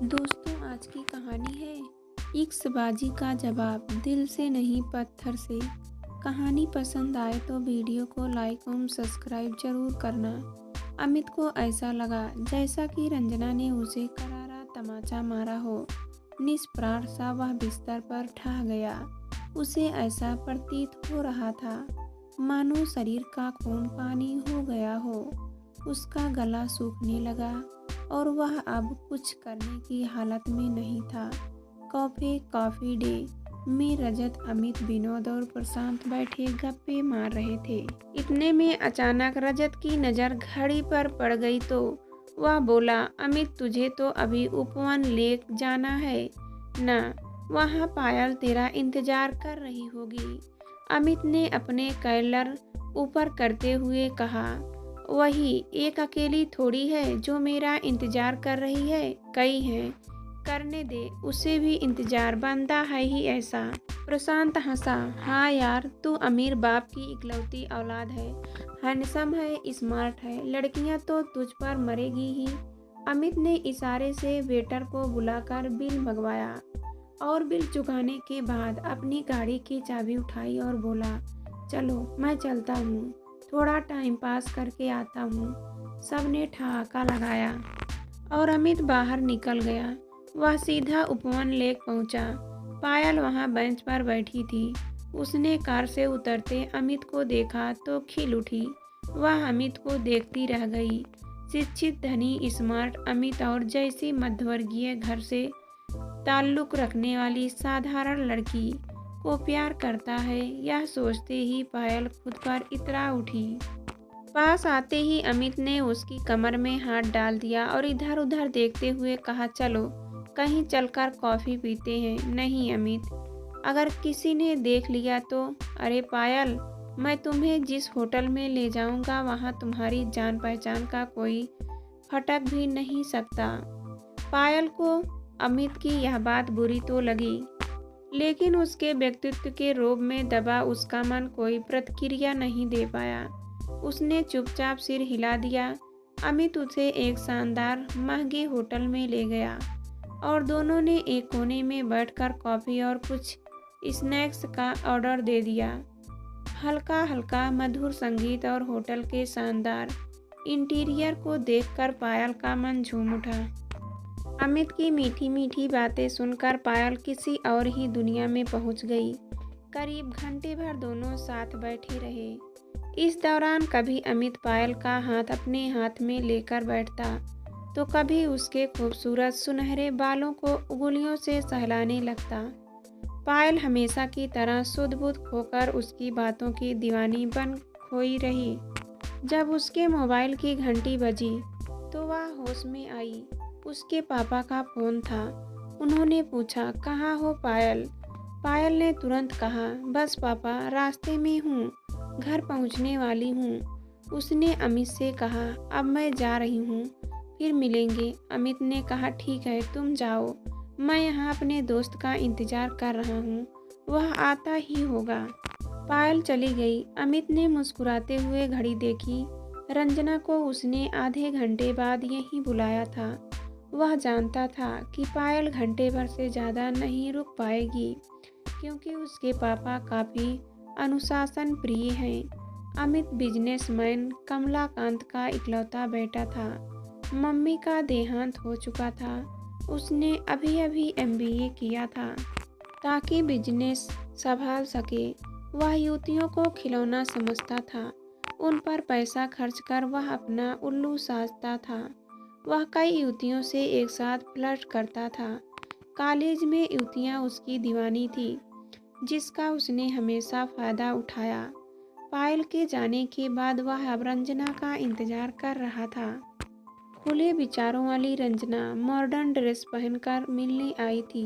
दोस्तों, आज की कहानी है इक्सबाजी का जवाब, दिल से नहीं पत्थर से। कहानी पसंद आए तो वीडियो को लाइक और सब्सक्राइब जरूर करना। अमित को ऐसा लगा जैसा कि रंजना ने उसे करारा तमाचा मारा हो। निष्प्राण सा वह बिस्तर पर ठह गया। उसे ऐसा प्रतीत हो रहा था मानो शरीर का खून पानी हो गया हो। उसका गला सूखने लगा और वह अब कुछ करने की हालत में नहीं था। कॉफी डे में रजत, अमित, विनोद और प्रशांत बैठे गप्पे मार रहे थे। इतने में अचानक रजत की नज़र घड़ी पर पड़ गई तो वह बोला, अमित, तुझे तो अभी उपवन लेक जाना है ना? वहाँ पायल तेरा इंतजार कर रही होगी। अमित ने अपने कैलर ऊपर करते हुए कहा, वही एक अकेली थोड़ी है जो मेरा इंतजार कर रही है, कई हैं। करने दे, उसे भी इंतजार बनता है ही ऐसा। प्रशांत हंसा, हाँ यार, तू अमीर बाप की इकलौती औलाद है, हैंडसम है, स्मार्ट है, लड़कियां तो तुझ पर मरेगी ही। अमित ने इशारे से वेटर को बुलाकर बिल मंगवाया और बिल चुकाने के बाद अपनी गाड़ी की चाबी उठाई और बोला, चलो मैं चलता हूँ, थोड़ा टाइम पास करके आता हूँ। सबने ठहाका लगाया और अमित बाहर निकल गया। वह सीधा उपवन लेक पहुँचा। पायल वहाँ बेंच पर बैठी थी। उसने कार से उतरते अमित को देखा तो खिल उठी। वह अमित को देखती रह गई। शिक्षित, धनी, स्मार्ट अमित और जैसी मध्यवर्गीय घर से ताल्लुक रखने वाली साधारण लड़की को प्यार करता है, यह सोचते ही पायल खुद पर इतरा उठी। पास आते ही अमित ने उसकी कमर में हाथ डाल दिया और इधर उधर देखते हुए कहा, चलो कहीं चलकर कॉफ़ी पीते हैं। नहीं अमित, अगर किसी ने देख लिया तो? अरे पायल, मैं तुम्हें जिस होटल में ले जाऊंगा वहाँ तुम्हारी जान पहचान का कोई फटक भी नहीं सकता। पायल को अमित की यह बात बुरी तो लगी, लेकिन उसके व्यक्तित्व के रोब में दबा उसका मन कोई प्रतिक्रिया नहीं दे पाया। उसने चुपचाप सिर हिला दिया। अमित उसे एक शानदार महंगे होटल में ले गया और दोनों ने एक कोने में बैठकर कॉफ़ी और कुछ स्नैक्स का ऑर्डर दे दिया। हल्का हल्का मधुर संगीत और होटल के शानदार इंटीरियर को देखकर पायल का मन झूम उठा। अमित की मीठी मीठी बातें सुनकर पायल किसी और ही दुनिया में पहुंच गई। करीब घंटे भर दोनों साथ बैठे रहे। इस दौरान कभी अमित पायल का हाथ अपने हाथ में लेकर बैठता तो कभी उसके खूबसूरत सुनहरे बालों को उंगलियों से सहलाने लगता। पायल हमेशा की तरह सुध-बुध खोकर उसकी बातों की दीवानी बन खोई रही। जब उसके मोबाइल की घंटी बजी तो वह होश में आई। उसके पापा का फोन था। उन्होंने पूछा, कहाँ हो पायल? पायल ने तुरंत कहा, बस पापा, रास्ते में हूँ, घर पहुँचने वाली हूँ। उसने अमित से कहा, अब मैं जा रही हूँ, फिर मिलेंगे। अमित ने कहा, ठीक है, तुम जाओ, मैं यहाँ अपने दोस्त का इंतजार कर रहा हूँ, वह आता ही होगा। पायल चली गई। अमित ने मुस्कुराते हुए घड़ी देखी। रंजना को उसने आधे घंटे बाद यहीं बुलाया था। वह जानता था कि पायल घंटे भर से ज़्यादा नहीं रुक पाएगी, क्योंकि उसके पापा काफ़ी अनुशासन प्रिय हैं। अमित बिजनेसमैन कमलाकांत का इकलौता बेटा था। मम्मी का देहांत हो चुका था। उसने अभी अभी MBA किया था ताकि बिजनेस संभाल सके। वह युवतियों को खिलौना समझता था। उन पर पैसा खर्च कर वह अपना उल्लू साजता था। वह कई युवतियों से एक साथ फ्लर्ट करता था। कॉलेज में युवतियां उसकी दीवानी थी, जिसका उसने हमेशा फ़ायदा उठाया। पायल के जाने के बाद वह अब रंजना का इंतजार कर रहा था। खुले विचारों वाली रंजना मॉडर्न ड्रेस पहनकर मिलने आई थी।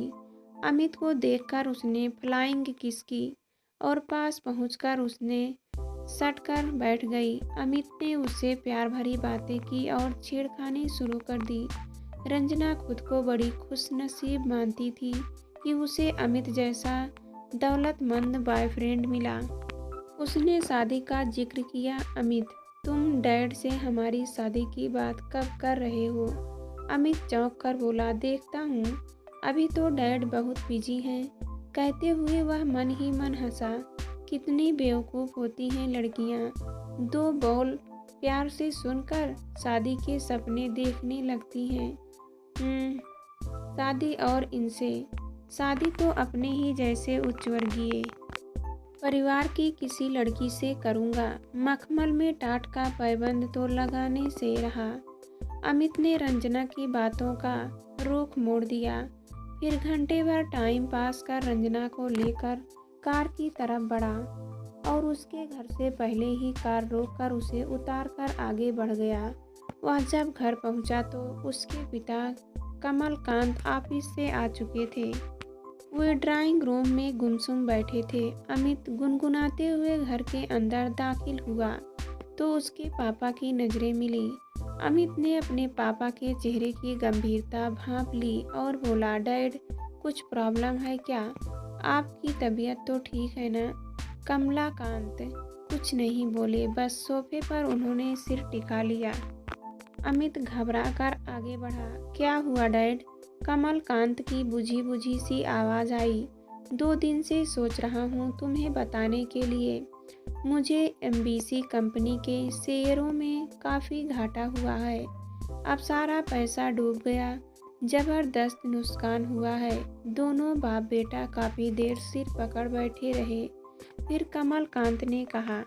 अमित को देखकर उसने फ्लाइंग किस की और पास पहुंचकर उसने सटकर बैठ गई। अमित ने उससे प्यार भरी बातें की और छेड़खानी शुरू कर दी। रंजना खुद को बड़ी खुशनसीब मानती थी कि उसे अमित जैसा दौलतमंद बॉयफ्रेंड मिला। उसने शादी का जिक्र किया। अमित, तुम डैड से हमारी शादी की बात कब कर रहे हो? अमित चौंक कर बोला, देखता हूँ, अभी तो डैड बहुत बिजी हैं। कहते हुए वह मन ही मन हंसा। कितनी बेवकूफ़ होती हैं लड़कियाँ, दो बोल प्यार से सुनकर शादी के सपने देखने लगती हैं। शादी, और इनसे शादी तो अपने ही जैसे उच्चवर्गीय परिवार की किसी लड़की से करूँगा। मखमल में टाट का पैबंद तो लगाने से रहा। अमित ने रंजना की बातों का रुख मोड़ दिया। फिर घंटे भर टाइम पास कर रंजना को लेकर कार की तरफ बढ़ा और उसके घर से पहले ही कार रोककर उसे उतार कर आगे बढ़ गया। वह जब घर पहुंचा तो उसके पिता कमलकांत ऑफिस से आ चुके थे। वे ड्राइंग रूम में गुमसुम बैठे थे। अमित गुनगुनाते हुए घर के अंदर दाखिल हुआ तो उसके पापा की नज़रें मिली। अमित ने अपने पापा के चेहरे की गंभीरता भांप ली और बोला, डैड, कुछ प्रॉब्लम है क्या? आपकी तबीयत तो ठीक है ना? कमलाकांत कुछ नहीं बोले, बस सोफे पर उन्होंने सिर टिका लिया। अमित घबराकर आगे बढ़ा। क्या हुआ डैड? कमलकांत की बुझी बुझी सी आवाज़ आई। 2 दिन से सोच रहा हूँ तुम्हें बताने के लिए। मुझे एमबीसी कंपनी के शेयरों में काफ़ी घाटा हुआ है। अब सारा पैसा डूब गया। ज़बरदस्त नुकसान हुआ है। दोनों बाप बेटा काफ़ी देर सिर पकड़ बैठे रहे। फिर कमलकांत ने कहा,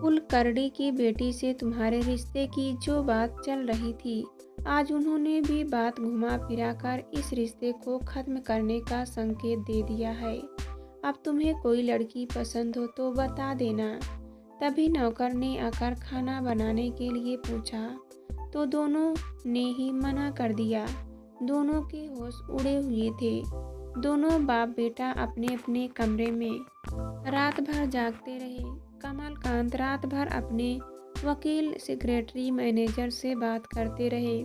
कुलकर्णी की बेटी से तुम्हारे रिश्ते की जो बात चल रही थी, आज उन्होंने भी बात घुमा फिरा कर इस रिश्ते को ख़त्म करने का संकेत दे दिया है। अब तुम्हें कोई लड़की पसंद हो तो बता देना। तभी नौकर ने आकर खाना बनाने के लिए पूछा तो दोनों ने ही मना कर दिया। दोनों के होश उड़े हुए थे। दोनों बाप बेटा अपने अपने कमरे में रात भर जागते रहे। कमलकांत रात भर अपने वकील, सेक्रेटरी, मैनेजर से बात करते रहे।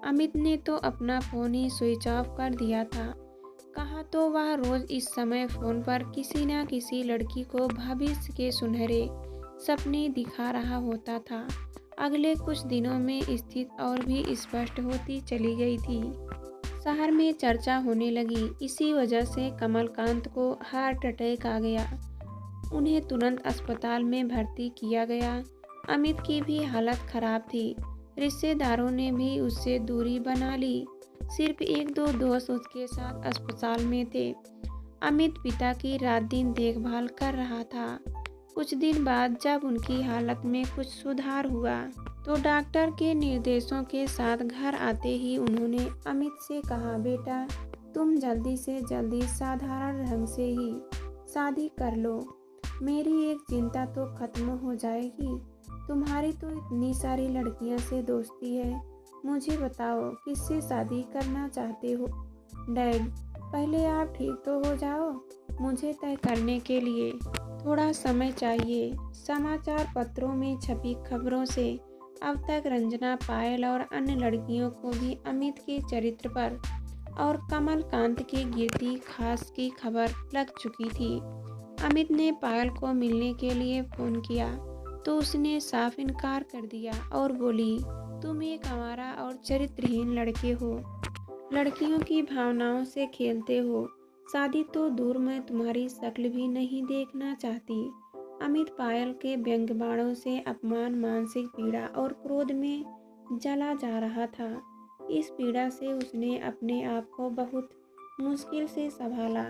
अमित ने तो अपना फ़ोन ही स्विच ऑफ कर दिया था। कहा तो वह रोज़ इस समय फ़ोन पर किसी न किसी लड़की को भविष्य के सुनहरे सपने दिखा रहा होता था। अगले कुछ दिनों में स्थिति और भी स्पष्ट होती चली गई थी। शहर में चर्चा होने लगी। इसी वजह से कमलकांत को हार्ट अटैक आ गया। उन्हें तुरंत अस्पताल में भर्ती किया गया। अमित की भी हालत खराब थी। रिश्तेदारों ने भी उससे दूरी बना ली। सिर्फ 1-2 दोस्त उसके साथ अस्पताल में थे। अमित पिता की रात दिन देखभाल कर रहा था। कुछ दिन बाद जब उनकी हालत में कुछ सुधार हुआ तो डॉक्टर के निर्देशों के साथ घर आते ही उन्होंने अमित से कहा, बेटा, तुम जल्दी से जल्दी साधारण ढंग से ही शादी कर लो। मेरी एक चिंता तो खत्म हो जाएगी। तुम्हारी तो इतनी सारी लड़कियां से दोस्ती है। मुझे बताओ, किससे शादी करना चाहते हो? डैड, पहले आप ठीक तो हो जाओ। मुझे तय करने के लिए थोड़ा समय चाहिए। समाचार पत्रों में छपी खबरों से अब तक रंजना, पायल और अन्य लड़कियों को भी अमित के चरित्र पर और कमलकांत की गिरती खास की खबर लग चुकी थी। अमित ने पायल को मिलने के लिए फ़ोन किया तो उसने साफ इनकार कर दिया और बोली, तुम एक आवारा और चरित्रहीन लड़के हो। लड़कियों की भावनाओं से खेलते हो। शादी तो दूर, मैं तुम्हारी शक्ल भी नहीं देखना चाहती। अमित पायल के व्यंग्य बाणों से अपमान, मानसिक पीड़ा और क्रोध में जला जा रहा था। इस पीड़ा से उसने अपने आप को बहुत मुश्किल से संभाला।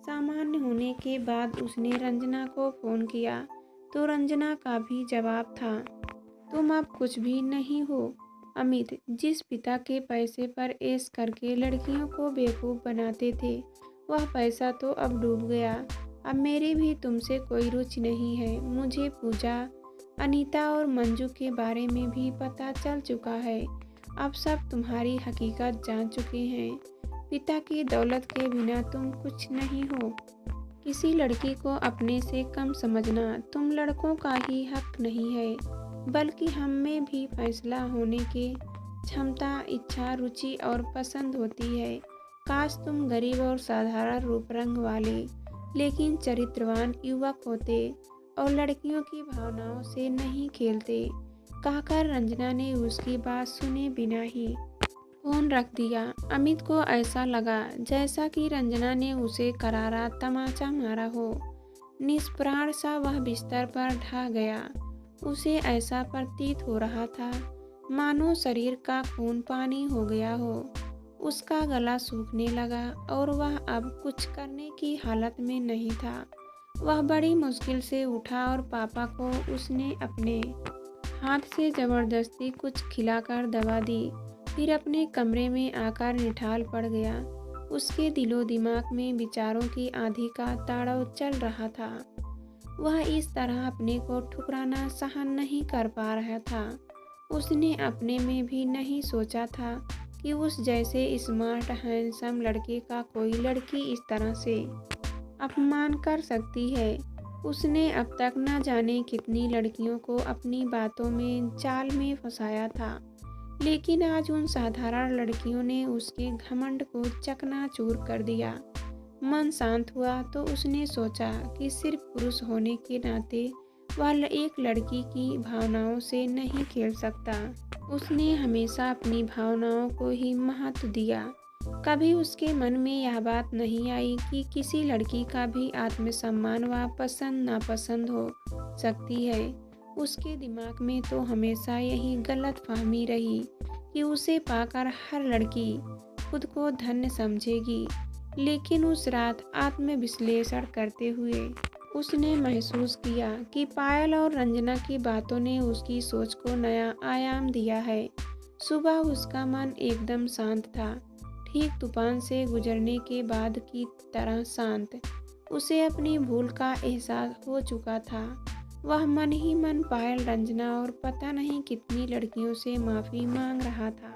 सामान्य होने के बाद उसने रंजना को फ़ोन किया तो रंजना का भी जवाब था, तुम अब कुछ भी नहीं हो। अमित जिस पिता के पैसे पर ऐश करके लड़कियों को बेवकूफ़ बनाते थे, वह पैसा तो अब डूब गया। अब मेरी भी तुमसे कोई रुचि नहीं है। मुझे पूजा, अनीता और मंजू के बारे में भी पता चल चुका है। अब सब तुम्हारी हकीकत जान चुके हैं। पिता की दौलत के बिना तुम कुछ नहीं हो। किसी लड़की को अपने से कम समझना तुम लड़कों का ही हक नहीं है, बल्कि हम में भी फैसला होने की क्षमता, इच्छा, रुचि और पसंद होती है। काश तुम गरीब और साधारण रूप रंग वाले लेकिन चरित्रवान युवक होते और लड़कियों की भावनाओं से नहीं खेलते। कहकर रंजना ने उसकी बात सुने बिना ही फोन रख दिया। अमित को ऐसा लगा जैसा कि रंजना ने उसे करारा तमाचा मारा हो। निष्प्राण सा वह बिस्तर पर ढह गया। उसे ऐसा प्रतीत हो रहा था मानो शरीर का खून पानी हो गया हो। उसका गला सूखने लगा और वह अब कुछ करने की हालत में नहीं था। वह बड़ी मुश्किल से उठा और पापा को उसने अपने हाथ से जबरदस्ती कुछ खिलाकर दवा दी। फिर अपने कमरे में आकर निठाल पड़ गया। उसके दिलो दिमाग में विचारों की आंधी का तांडव चल रहा था। वह इस तरह अपने को ठुकराना सहन नहीं कर पा रहा था। उसने अपने में भी नहीं सोचा था कि उस जैसे स्मार्ट हैंडसम लड़के का कोई लड़की इस तरह से अपमान कर सकती है। उसने अब तक न जाने कितनी लड़कियों को अपनी बातों में जाल में फंसाया था, लेकिन आज उन साधारण लड़कियों ने उसके घमंड को चकनाचूर कर दिया। मन शांत हुआ तो उसने सोचा कि सिर्फ पुरुष होने के नाते वह एक लड़की की भावनाओं से नहीं खेल सकता। उसने हमेशा अपनी भावनाओं को ही महत्व दिया। कभी उसके मन में यह बात नहीं आई कि किसी लड़की का भी आत्मसम्मान व पसंद नापसंद हो सकती है। उसके दिमाग में तो हमेशा यही गलतफहमी रही कि उसे पाकर हर लड़की खुद को धन्य समझेगी। लेकिन उस रात आत्मविश्लेषण करते हुए उसने महसूस किया कि पायल और रंजना की बातों ने उसकी सोच को नया आयाम दिया है। सुबह उसका मन एकदम शांत था, ठीक तूफान से गुजरने के बाद की तरह शांत। उसे अपनी भूल का एहसास हो चुका था। वह मन ही मन पायल, रंजना और पता नहीं कितनी लड़कियों से माफ़ी मांग रहा था।